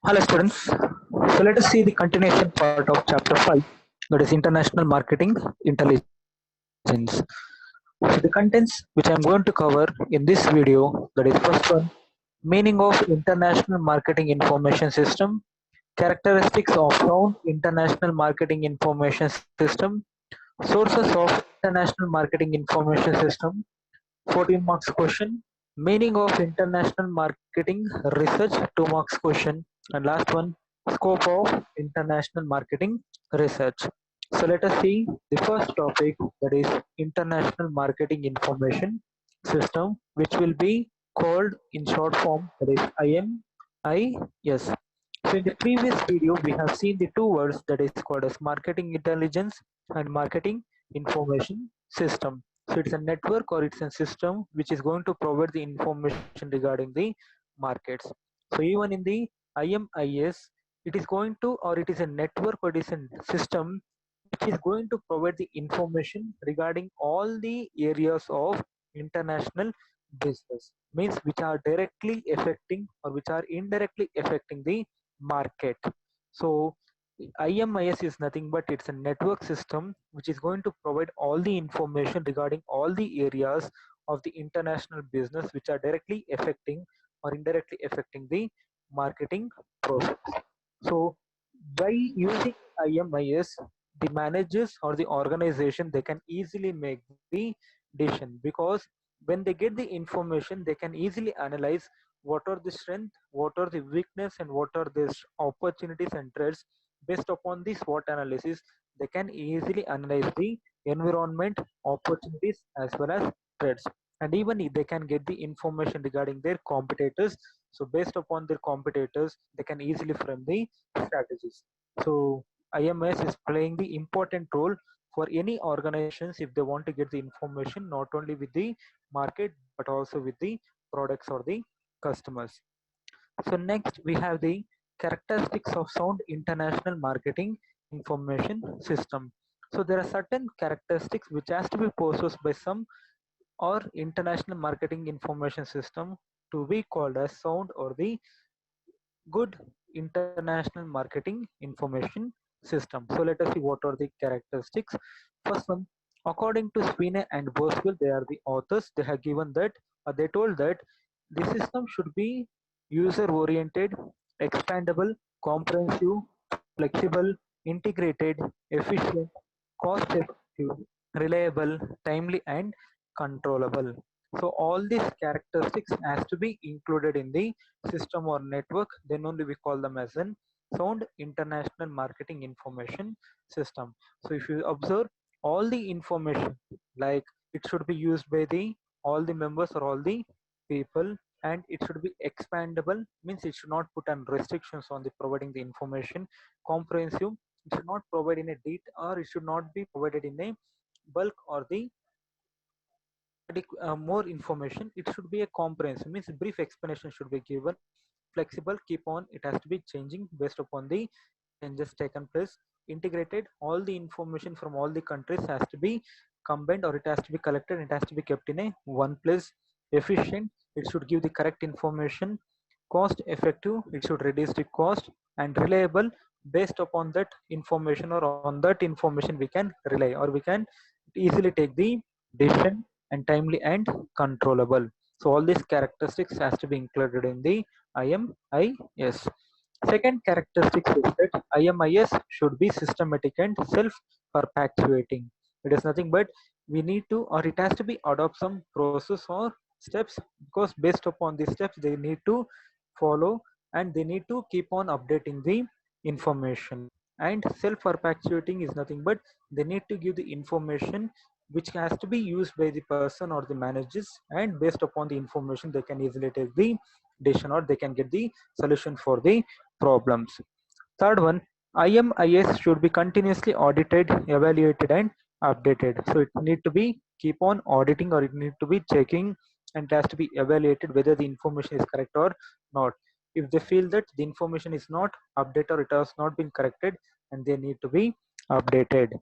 Hello students. So let us see the continuation part of chapter 5, that is International Marketing Intelligence. So the contents which I am going to cover in this video, that is first one, meaning of International Marketing Information System, characteristics of sound International Marketing Information System, sources of International Marketing Information System, 14 marks question, meaning of international marketing research, 2 marks question, and last one, scope of international marketing research. So let us see the first topic, that is international marketing information system, which will be called in short form, that is IMIS. So in the previous video we have seen the two words, that is called as marketing intelligence and marketing information system. So it's a network or it's a system which is going to provide the information regarding the markets. So even in the IMIS, it is going to, or it is a network or it is a system which is going to provide the information regarding all the areas of international business, means which are directly affecting or which are indirectly affecting the market. So IMIS is nothing but it's a network system which is going to provide all the information regarding all the areas of the international business which are directly affecting or indirectly affecting the marketing process. So by using IMIS, the managers or the organization, they can easily make the decision, because when they get the information they can easily analyze what are the strength, what are the weakness, and what are the opportunities and threats. Based upon this SWOT analysis, they can easily analyze the environment, opportunities, as well as threats. And even if they can get the information regarding their competitors, so based upon their competitors, they can easily frame the strategies. So IMS is playing the important role for any organizations if they want to get the information not only with the market but also with the products or the customers. So next we have the characteristics of sound international marketing information system. So there are certain characteristics which has to be possessed by some or international marketing information system to be called as sound or the good international marketing information system. So let us see what are the characteristics. First one, according to Sweeney and Boswell, they are the authors. They have given that, they told that the system should be user oriented, expandable, comprehensive, flexible, integrated, efficient, cost effective, reliable, timely, and controllable. So all these characteristics has to be included in the system or network, then only we call them as an sound international marketing information system. So if you observe, all the information, like it should be used by the all the members or all the people, and it should be expandable, means it should not put on restrictions on the providing the information. Comprehensive, it should not provide in a detail, or it should not be provided in a bulk or the more information. It should be a comprehensive, means brief explanation should be given. Flexible, keep on, it has to be changing based upon the changes taken place. Integrated, all the information from all the countries has to be combined, or it has to be collected, it has to be kept in a one place. Efficient, it should give the correct information. Cost effective, it should reduce the cost. And reliable, based upon that information or on that information we can rely, or we can easily take the decision. And timely and controllable. So all these characteristics has to be included in the IMIS. Second characteristic is that IMIS should be systematic and self-perpetuating. It is nothing but we need to, or it has to be adopt some process or steps, because based upon these steps they need to follow, and they need to keep on updating the information. And self-perpetuating is nothing but they need to give the information which has to be used by the person or the managers, and based upon the information they can easily take the decision, or they can get the solution for the problems. Third one, IMIS should be continuously audited, evaluated, and updated. So it need to be keep on auditing, or it need to be checking, and it has to be evaluated whether the information is correct or not. If they feel that the information is not updated or it has not been corrected, and they need to be updated.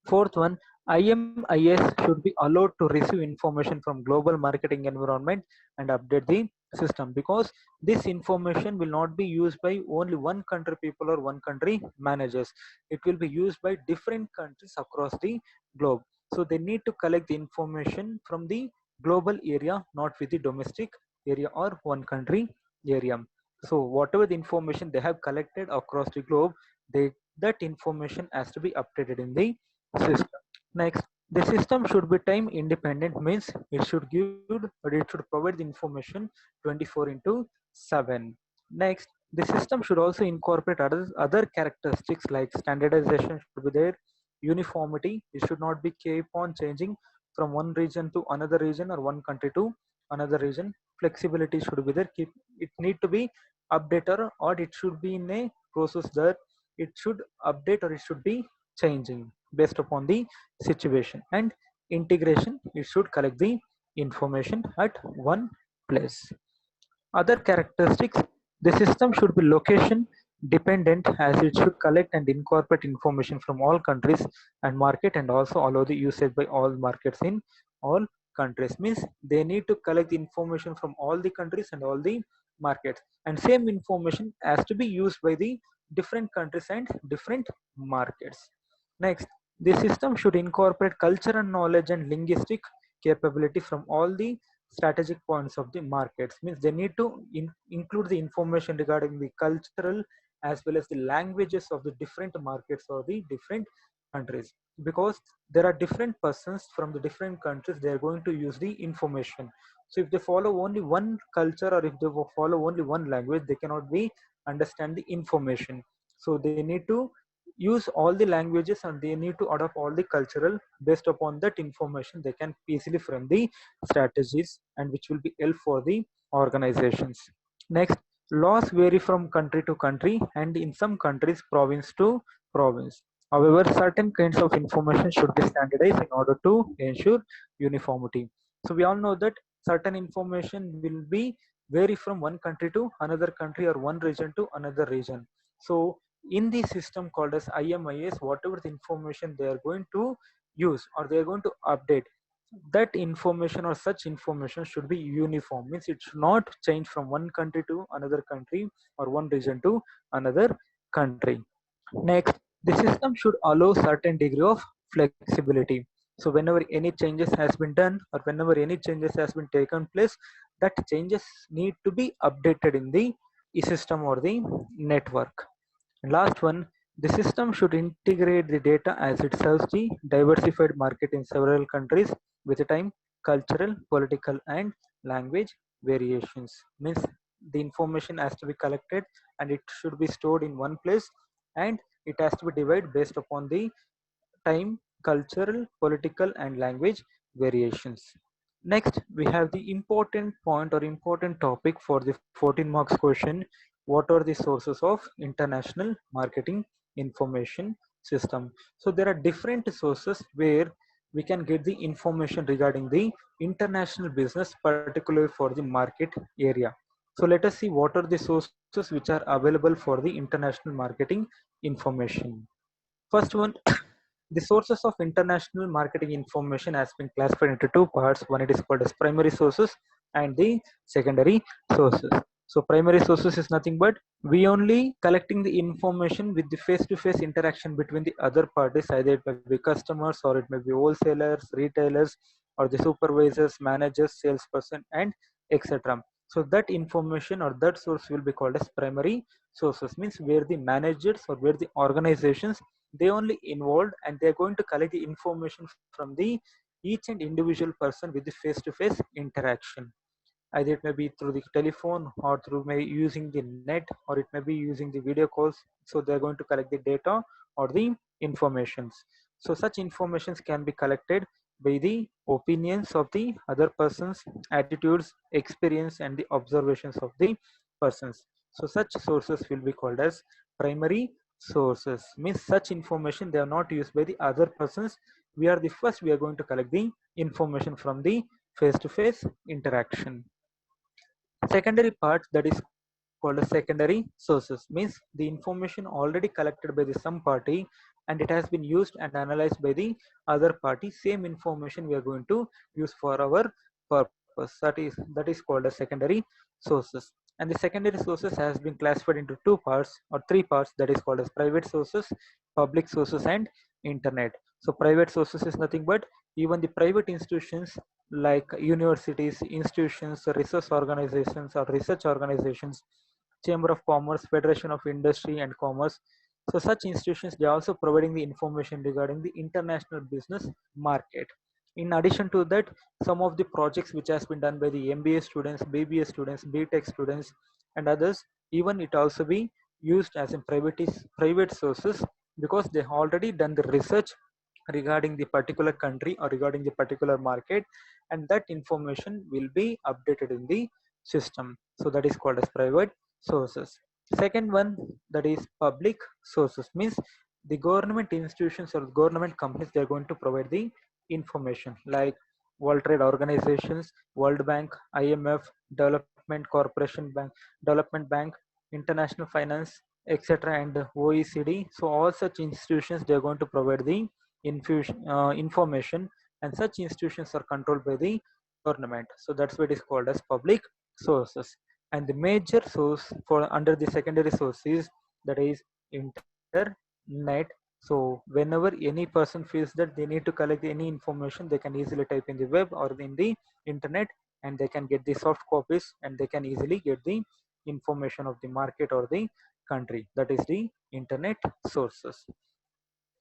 Fourth one, IMIS should be allowed to receive information from global marketing environment and update the system, because this information will not be used by only one country people or one country managers. It will be used by different countries across the globe. So they need to collect the information from the global area, not with the domestic area or one country area. So whatever the information they have collected across the globe, that information has to be updated in the system. Next, the system should be time independent, means it should give or it should provide the information 24 into 7. Next, the system should also incorporate other characteristics like standardization should be there, uniformity, it should not be keep on changing from one region to another region or one country to another region. Flexibility should be there, keep it need to be updated, or it should be in a process that it should update or it should be changing based upon the situation. And integration, it should collect the information at one place. Other characteristics, the system should be location dependent, as it should collect and incorporate information from all countries and market, and also allow the usage by all markets in all countries. Means they need to collect the information from all the countries and all the markets, and same information has to be used by the different countries and different markets. Next, the system should incorporate cultural knowledge and linguistic capability from all the strategic points of the markets. Means they need to include the information regarding the cultural as well as the languages of the different markets or the different countries, because there are different persons from the different countries, they are going to use the information. So if they follow only one culture or if they follow only one language, they cannot be understand the information. So they need to use all the languages and they need to adopt all the cultural, based upon that information they can easily frame the strategies and which will be helpful for the organizations. Next, laws vary from country to country and in some countries province to province. However, certain kinds of information should be standardized in order to ensure uniformity. So we all know that certain information will be vary from one country to another country or one region to another region. So in the system called as IMIS, whatever the information they are going to use or they are going to update, that information or such information should be uniform, means it should not change from one country to another country or one region to another country. Next, the system should allow certain degree of flexibility. So whenever any changes has been done or whenever any changes has been taken place, that changes need to be updated in the system or the network. And last one, the system should integrate the data as it serves the diversified market in several countries with time, cultural, political, and language variations. Means the information has to be collected and it should be stored in one place, and it has to be divided based upon the time, cultural, political, and language variations. Next, we have the important point or important topic for the 14 marks question. What are the sources of international marketing information system? So there are different sources where we can get the information regarding the international business, particularly for the market area. So let us see what are the sources which are available for the international marketing information. First one, the sources of international marketing information has been classified into two parts. One, it is called as primary sources and the secondary sources. So primary sources is nothing but we only collecting the information with the face-to-face interaction between the other parties, either it may be customers or it may be wholesalers, retailers, or the supervisors, managers, salesperson, and etc. So that information or that source will be called as primary sources, means where the managers or where the organizations they only involved and they're going to collect the information from the each and individual person with the face-to-face interaction, either it may be through the telephone or through maybe using the net or it may be using the video calls. So they're going to collect the data or the informations. So such informations can be collected by the opinions of the other persons, attitudes, experience, and the observations of the persons. So such sources will be called as primary sources, means such information they are not used by the other persons. We are going to collect the information from the face-to-face interaction. Secondary part, that is called as secondary sources. Means the information already collected by the some party and it has been used and analyzed by the other party. Same information we are going to use for our purpose. That is called as secondary sources. And the secondary sources has been classified into two parts or three parts, that is called as private sources, public sources, and internet. So private sources is nothing but even the private institutions like universities, institutions, research organizations or research organizations, chamber of commerce, federation of industry and commerce. So such institutions, they are also providing the information regarding the international business market. In addition to that, some of the projects which has been done by the MBA students, BBA students, BTech students and others, even it also be used as in private sources, because they already done the research regarding the particular country or regarding the particular market, and that information will be updated in the system. So that is called as private sources. Second one, that is public sources, means the government institutions or government companies, they are going to provide the information like World Trade Organizations, World Bank, IMF, Development Bank, International Finance, etc., and OECD. So all such institutions, they are going to provide the information, and such institutions are controlled by the government. So that's what is called as public sources. And the major source for under the secondary source is, that is internet. So whenever any person feels that they need to collect any information, they can easily type in the web or in the internet, and they can get the soft copies, and they can easily get the information of the market or the country. That is the internet sources.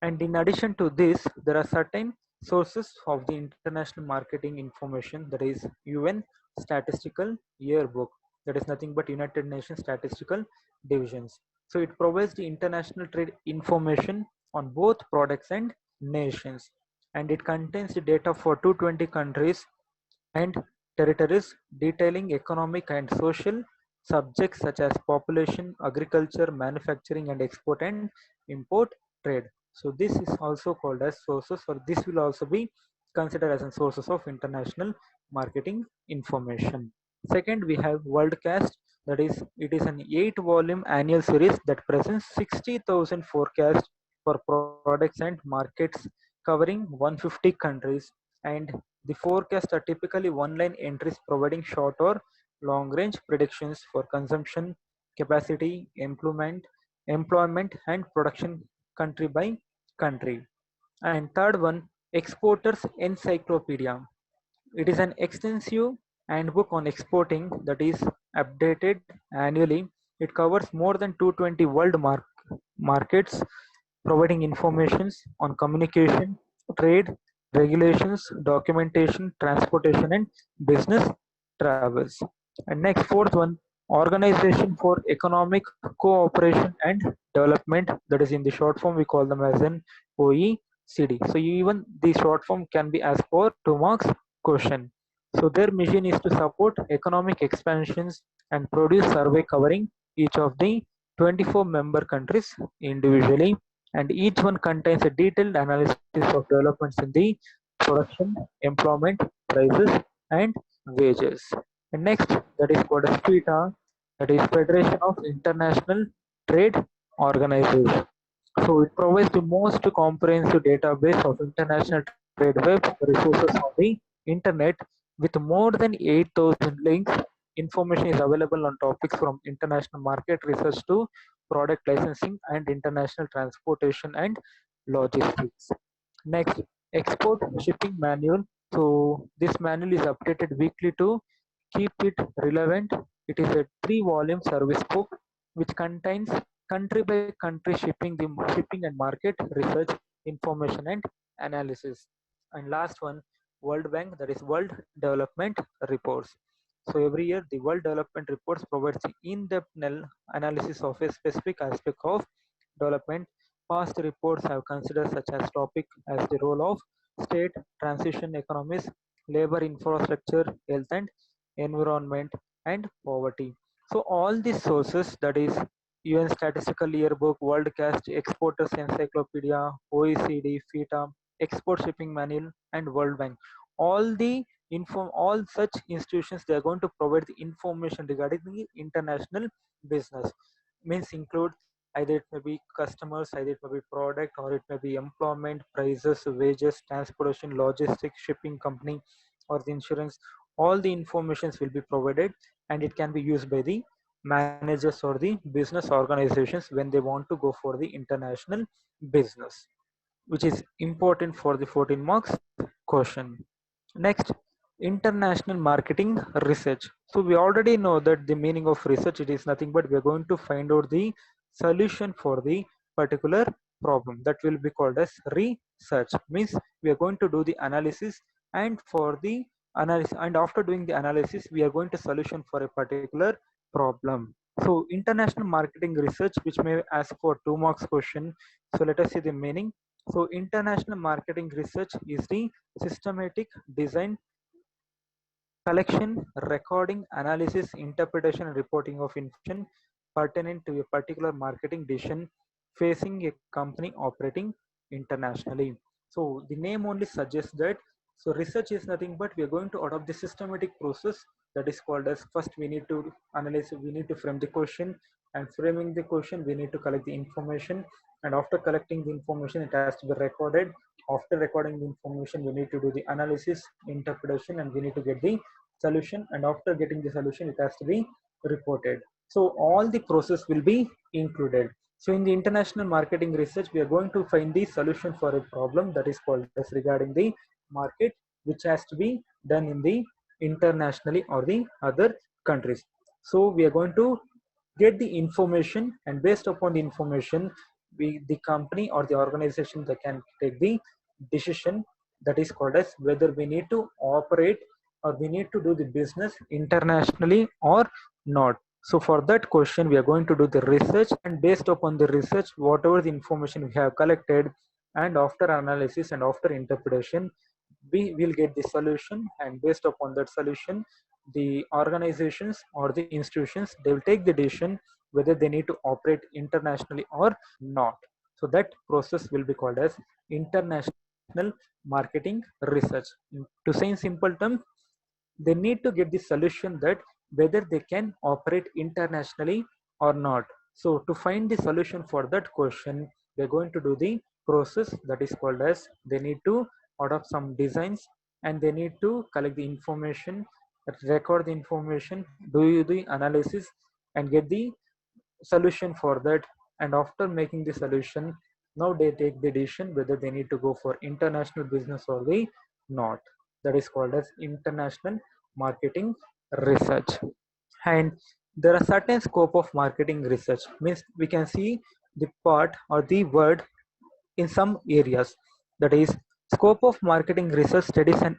And in addition to this, there are certain sources of the international marketing information, that is UN Statistical Yearbook. That is nothing but United Nations Statistical Divisions. So it provides the international trade information on both products and nations. And it contains the data for 220 countries and territories, detailing economic and social subjects such as population, agriculture, manufacturing, and export and import trade. So this is also called as sources, or this will also be considered as a sources of international marketing information. Second, we have Worldcast. That is, it is an 8-volume annual series that presents 60,000 forecasts for products and markets covering 150 countries, and the forecasts are typically one-line entries providing short or long-range predictions for consumption, capacity, employment, and production country by country. And third one, Exporters Encyclopedia. It is an extensive handbook on exporting that is updated annually. It covers more than 220 markets, providing informations on communication, trade, regulations, documentation, transportation, and business travels. And next, fourth one, Organization for Economic Cooperation and Development. That is in the short form, we call them as an OECD. So even the short form can be asked for 2 marks question. So their mission is to support economic expansions and produce survey covering each of the 24 member countries individually, and each one contains a detailed analysis of developments in the production, employment, prices, and wages. And next, that is called as FITA, that is Federation of International Trade Organization. So it provides the most comprehensive database of international trade web resources on the internet with more than 8,000 links. Information is available on topics from international market research to product licensing and international transportation and logistics. Next, export shipping manual. So this manual is updated weekly to keep it relevant. It is a 3-volume service book which contains country by country shipping and market research, information and analysis. And last one, World Bank, that is World Development Reports. So every year the World Development Reports provides in-depth analysis of a specific aspect of development. Past reports have considered such as topic as the role of state, transition economies, labor infrastructure, health and environment, and poverty. So all these sources, that is UN Statistical Yearbook, Worldcast, Exporters Encyclopedia, OECD, FITA, Export Shipping Manual, and World Bank, all the inform all such institutions, they are going to provide the information regarding the international business. Means include either it may be customers, either it may be product, or it may be employment, prices, wages, transportation, logistics, shipping company, or the insurance. All the informations will be provided, and it can be used by the managers or the business organizations when they want to go for the international business, which is important for the 14 marks question. Next, international marketing research. So we already know that the meaning of research, it is nothing but we are going to find out the solution for the particular problem. That will be called as research. Means we are going to do the analysis, and for the analysis, and after doing the analysis, we are going to solution for a particular problem. So international marketing research, which may ask for 2 marks question. So let us see the meaning. So international marketing research is the systematic design, collection, recording, analysis, interpretation, and reporting of information pertinent to a particular marketing decision facing a company operating internationally. So the name only suggests that. So research is nothing but we are going to adopt the systematic process, that is called as first we need to analyze, we need to frame the question, and framing the question we need to collect the information, and after collecting the information it has to be recorded. After recording the information we need to do the analysis, interpretation, and we need to get the solution, and after getting the solution it has to be reported. So all the process will be included. So in the international marketing research we are going to find the solution for a problem, that is called as regarding the market, which has to be done in the internationally or the other countries. So we are going to get the information, and based upon the information the company or the organization, they can take the decision, that is called as whether we need to operate or we need to do the business internationally or not. So for that question we are going to do the research, and based upon the research whatever the information we have collected, and after analysis and after interpretation we will get the solution, and based upon that solution the organizations or the institutions, they will take the decision whether they need to operate internationally or not. So that process will be called as international marketing research. To say in simple terms, they need to get the solution that whether they can operate internationally or not. So to find the solution for that question, they're going to do the process, that is called as they need to adopt some designs, and they need to collect the information, record the information, do the analysis, and get the solution for that. And after making the solution, now they take the decision whether they need to go for international business or they not. That is called as international marketing research. And there are certain scope of marketing research, means we can see the part or the word in some areas. That is, scope of marketing research studies and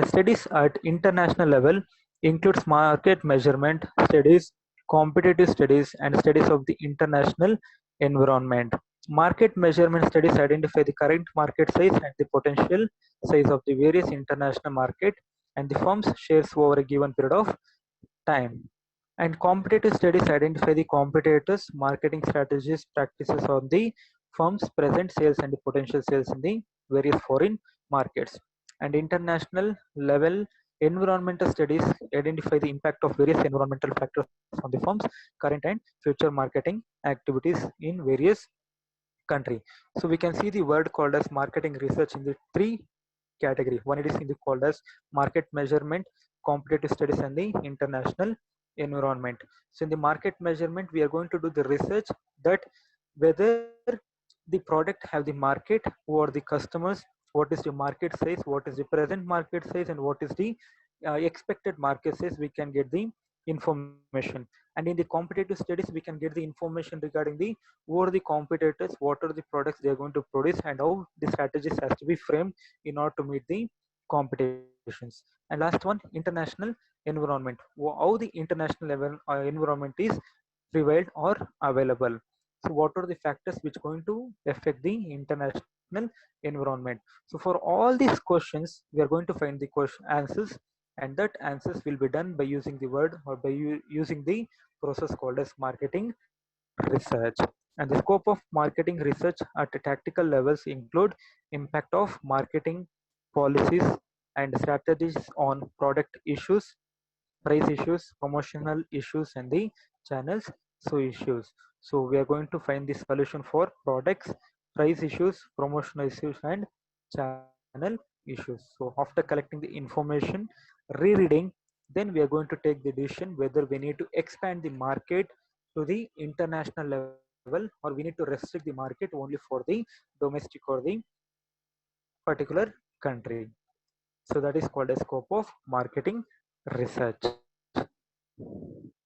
studies at international level includes market measurement studies, competitive studies, and studies of the international environment. Market measurement studies identify the current market size and the potential size of the various international market and the firm's shares over a given period of time. And competitive studies identify the competitors, marketing strategies, practices on the firm's present sales and the potential sales in the various foreign markets. And international level environmental studies identify the impact of various environmental factors on the firm's current and future marketing activities in various country. So we can see the word called as marketing research in the three category. One, it is in the called as market measurement, competitive studies, and the international environment. So in the market measurement we are going to do the research that whether the product have the market, who are the customers, what is the market size, what is the present market size, and what is the expected market size. We can get the information. And in the competitive studies we can get the information regarding the who are the competitors, what are the products they are going to produce, and how the strategies has to be framed in order to meet the competitions. And last one, international environment, how the international level environment is prevailed or available. So what are the factors which going to affect the international environment? So for all these questions we are going to find the question answers, and that answers will be done by using the word or by using the process called as marketing research. And the scope of marketing research at the tactical levels include impact of marketing policies, and strategies on product issues, price issues, promotional issues, and the channels so issues. So we are going to find the solution for products, price issues, promotional issues, and channel issues. So after collecting the information, rereading, then we are going to take the decision whether we need to expand the market to the international level, or we need to restrict the market only for the domestic or the particular country. So that is called a scope of marketing research.